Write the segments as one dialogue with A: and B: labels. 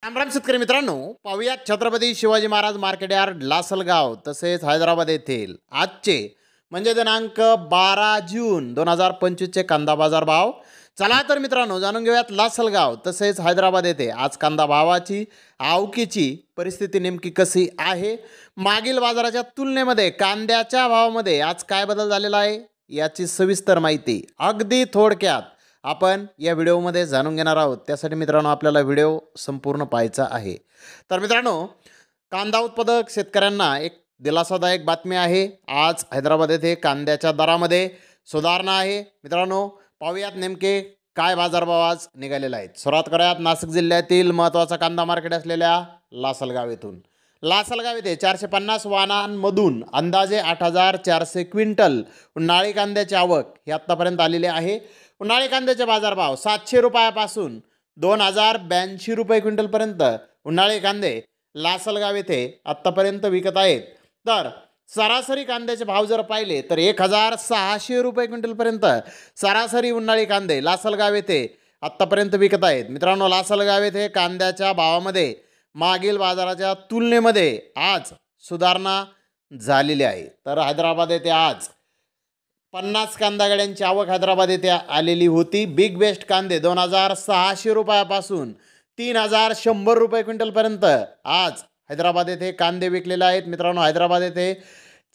A: रामराम शेतकरी मित्रांनो, पाहुयात छत्रपती शिवाजी महाराज मार्केट यार्ड लासलगाव तसेच हैदराबाद येथील आजचे म्हणजे दिनांक 12 जून 2025चे कांदा बाजार भाव. चला तर मित्रांनो जाणून घेऊयात लासलगाव तसेच हैदराबाद येथे आज कांदा भावाची आवकीची परिस्थिती नेमकी कशी आहे, मागील बाजाराच्या तुलनेमध्ये कांद्याच्या भावामध्ये आज काय बदल झालेला आहे याची सविस्तर माहिती अगदी थोडक्यात आपण या व्हिडिओमध्ये जाणून घेणार आहोत. त्यासाठी मित्रांनो आपल्याला व्हिडिओ संपूर्ण पाहायचा आहे. तर मित्रांनो, कांदा उत्पादक शेतकऱ्यांना एक दिलासादायक बातमी आहे. आज हैदराबाद येथे कांद्याच्या दरामध्ये सुधारणा आहे. मित्रांनो, पाहूयात नेमके काय बाजारभाव आज निघालेले आहेत. सुरुवात करूयात नाशिक जिल्ह्यातील महत्त्वाचा कांदा मार्केट असलेल्या लासलगाव येथून. लासलगाव येथे 450 वाहनांमधून अंदाजे 8,400 क्विंटल उन्हाळी कांद्याची आवक ही आत्तापर्यंत आलेली आहे. उन्हाळी कांद्याचे बाजारभाव 700 रुपयापासून 2,082 रुपये क्विंटलपर्यंत उन्हाळी कांदे लासलगाव येथे आत्तापर्यंत विकत आहेत. तर सरासरी कांद्याचे भाव जर पाहिले तर 1,600 रुपये क्विंटलपर्यंत सरासरी उन्हाळी कांदे लासलगाव येथे आत्तापर्यंत विकत आहेत. मित्रांनो, लासलगाव येथे कांद्याच्या भावामध्ये मागील बाजाराच्या तुलनेमध्ये आज सुधारणा झालेली आहे. तर हैदराबाद येथे आज 50 कांदा गाड्यांची आवक हैदराबाद येथे आलेली होती. बिग बेस्ट कांदे 2,600 रुपयापासून 3,100 रुपये क्विंटलपर्यंत आज हैदराबाद येथे कांदे विकलेले आहेत. मित्रांनो, हैदराबाद येथे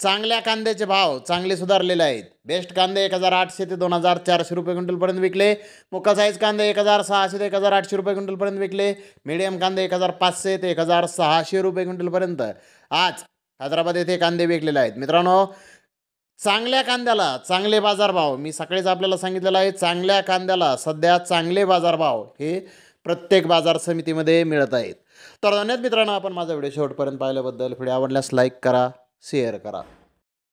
A: चांगल्या कांद्याचे भाव चांगले सुधारलेले आहेत. बेस्ट कांदे 1,800 ते 2,400 रुपये क्विंटलपर्यंत विकले. मोठा साईज कांदे 1,600 ते 1,800 रुपये क्विंटलपर्यंत विकले. मीडियम कांदे 1,500 ते 1,600 रुपये क्विंटलपर्यंत आज हैदराबाद येथे कांदे विकलेले आहेत. मित्रांनो, चांगल्या कांद्याला चांगले बाजारभाव मी सकाळीच आपल्याला सांगितलेलं आहे. चांगल्या कांद्याला सध्या चांगले बाजारभाव हे प्रत्येक बाजार समितीमध्ये मिळत आहेत. तर धन्यवाद मित्रांनो, आपण माझा व्हिडिओ शेवटपर्यंत पाहिल्याबद्दल. व्हिडिओ आवडल्यास लाईक करा, शेअर करा.